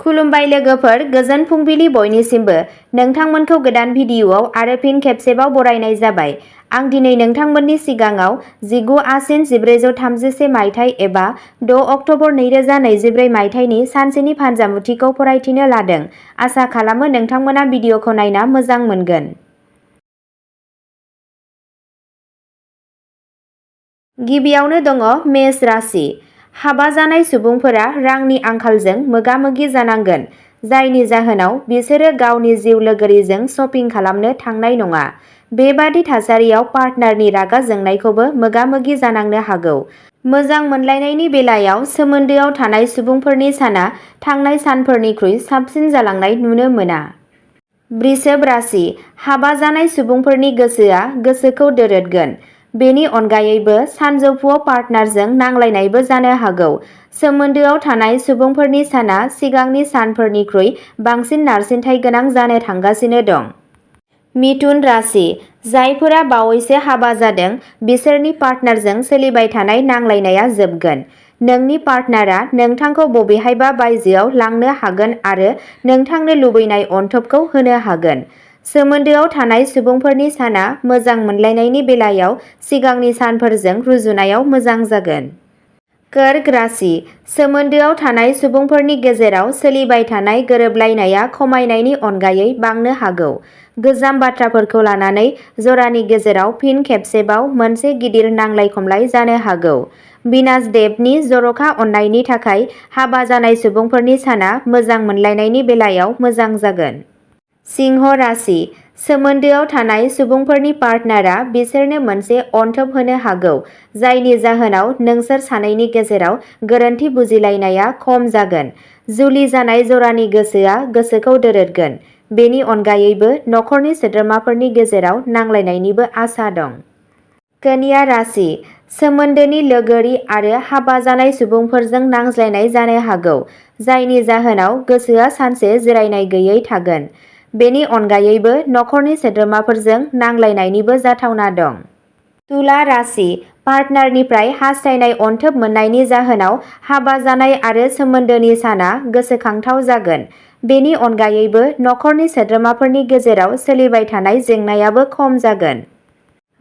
खुलुमबाय लोगोफोर, गोजोन फुंबिलि बयनिसिमबो। नोंथांमोनखौ गोदान भिडिअ'आव आरो फिन खेबसेबाव बरायनाय जाबाय। आं दिनै नोंथांमोननि सिगाङाव 19 आसिन 1431 मायथाइ एबा 6 अक्ट'बर 2024 मायथाइनि सानसेनि फानजामुथिखौ फरायथिनो लादों। आसा खालामो नोंथांमोना भिडिअ'खौ नायना मोजां मोनगोन। गिबियावनो दङ मेष राशि। हाबा जानाय सुबुंफोरा रांनि आंखालजों मोगा-मोगि जानांगोन, जायनि जाहोनाव बिसोरो गावनि जिउ लोगोरिजों शपिं खालामनो थांनाय नङा। बेबादि थासारियाव पार्टनारनि रागा जोंनायखौबो मोगा-मोगि जानांनो हागौ। मोजां मोनलायनायनि बेलायाव सोमोन्दोआव थानाय सुबुंफोरनि साना थांनाय सानफोरनिख्रुइ साबसिन जालांनाय नुनो मोना। वृषभ राशि। हाबा जानाय सुबुंफोरनि गोसोआ गोसोखौ दोरोदगोन। बेनि अनगायैबो सानजौफुआव पार्टनारजों नांलायनायबो जानो हागौ। सोमोन्दोआव थानाय सुबुंफोरनि साना सिगांनि सानफोरनिख्रुइ बांसिन नारसिनथाय गोनां जानो थांगासिनो दं। मिथुन राशि। जायफोरा बावैसो हाबा जादों बिसोरनि पार्टनारजों सोलिबाय थानाय नांलायनाया जोबगोन। नोंनि पार्टनारा नोंथांखौ बबेहायबा बायजोआव लांनो हागोन आरो नोंथांनो लुबैनाय अनथोबखौ होनो हागोन। सोमोन्दोआव थानाय सुबुंफोरनि साना मोजां मोनलायनायनि बेलायाव सिगांनि सानफोरजों रुजुनायाव मोजां जागोन। कर्क राशि। सोमोन्दोआव थानाय सुबुंफोरनि गेजेराव सोलिबाय थानाय गोरोबलायनाया खमायनायनि अनगायै बांनो हागौ। गोजाम बाथ्राफोरखौ लानानै जरानि गेजेराव फिन खेबसेबाव मोनसे गिदिर नांलाय-खमलाय जानो हागौ। बिनासदेबनि जर'खा अननायनि थाखाय हाबा जानाय सुबुंफोरनि साना मोजां मोनलायनायनि बेलायाव मोजां जागोन। सिंह राशि। सोमोन्दोआव थानाय सुबुंफोरनि पार्टनारा बिसोरनो मोनसे अनथोब होनो हागौ, जायनि जाहोनाव नोंसोर सानैनि गेजेराव गोरोन्थि बुजिलायनाया खम जागोन। जुलि जानाय जरानि गोसोआ गोसोखौ दोरोदगोन। बेनि अनगायैबो नखरनि सोद्रोमाफोरनि गेजेराव नांलायनायनिबो आसा दं। कन्या राशि। सोमोन्दोनि लोगोरि आरो हाबा जानाय सुबुंफोरजों नांज्लायनाय जानो हागौ, जायनि जाहोनाव गोसोआ सानसे जिरायनाय गैयै थागोन। बेनि अनगायैबो नखरनि सोद्रोमाफोरजों नांलायनायनिबो जाथावना दं। तुला राशि। पार्टनारनिफ्राय हास्थायनाय अनथोब मोननायनि जाहोनाव हाबा जानाय आरो सोमोन्दोनि साना गोसोखांथाव जागोन। बेनि अनगायैबो नखरनि सोद्रोमाफोरनि गेजेराव सोलिबाय थानाय जेंनायाबो खम जागोन।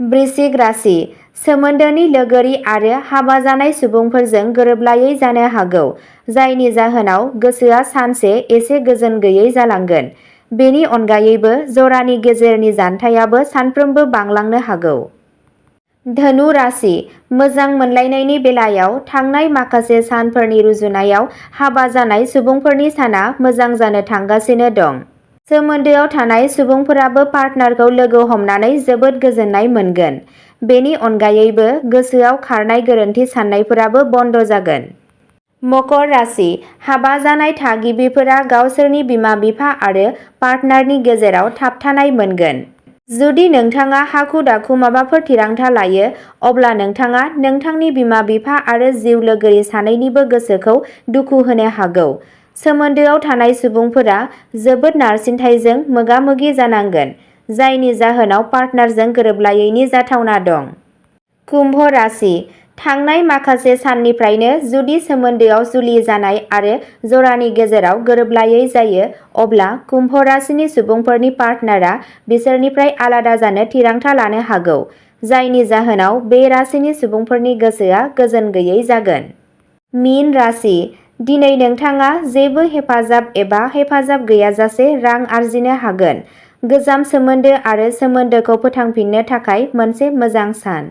वृश्चिक राशि। सोमोन्दोनि लोगोरि आरो हाबा जानाय सुबुंफोरजों गोरोबलायै जानो हागौ, जायनि जाहोनाव गोसोआ सानसे एसे गोजोन गैयै जालांगोन। बेनि अनगायैबो जरानि गेजेरनि जानथायाबो सानफ्रोमबो बांलांनो हागौ। धनु राशि। मोजां मोनलायनायनि बेलायाव थांनाय माखासे सानफोरनि रुजुनायाव हाबा जानाय सुबुंफोरनि साना मोजां जानो थांगासिनो दं। सोमोन्दोआव थानाय सुबुंफोराबो पार्टनारखौ लोगो हमनानै जोबोद गोजोननाय मोनगोन। बेनि अनगायैबो गोसोआव खारनाय गोरोन्थि साननायफोराबो बन्द जागोन। मकर राशि। हाबा जानाय थागिबिफोरा गावसोरनि बिमा-बिफा आरो पार्टनारनि गेजेराव थाबथानाय मोनगोन। जुदि नोंथाङा हाखु-दाखु माबाफोर थिरांथा लायो, अब्ला नोंथाङा नोंथांनि बिमा-बिफा आरो जिउ लोगोरि सानैनिबो गोसोखौ दुखु होनो हागौ। सोमोन्दोआव थानाय सुबुंफोरा जोबोद नारसिनथायजों मोगा-मोगि जानांगोन, जायनि जाहोनाव पार्टनारजों गोरोबलायैनि जाथावना दं। कुम्भ राशि। थांनाय माखासे साननिफ्रायनो जुदि सोमोन्दोआव जुलि जानाय आरो जरानि गेजेराव गोरोबलायै जायो, अब्ला कुम्भ राशिनि सुबुंफोरनि पार्टनारा बिसोरनिफ्राय आलादा जानो थिरांथा लानो हागौ, जायनि जाहोनाव बे राशिनि सुबुंफोरनि गोसोआ गोजोन गैयै जागोन। मीन राशि। दिनै नोंथाङा जेबो हेफाजाब एबा हेफाजाब गैयाजासे रां आर्जिनो हागोन। गोजाम सोमोन्दो आरो सोमोन्दोखौ फोथांफिन्नो थाखाय मोनसे मोजां सान।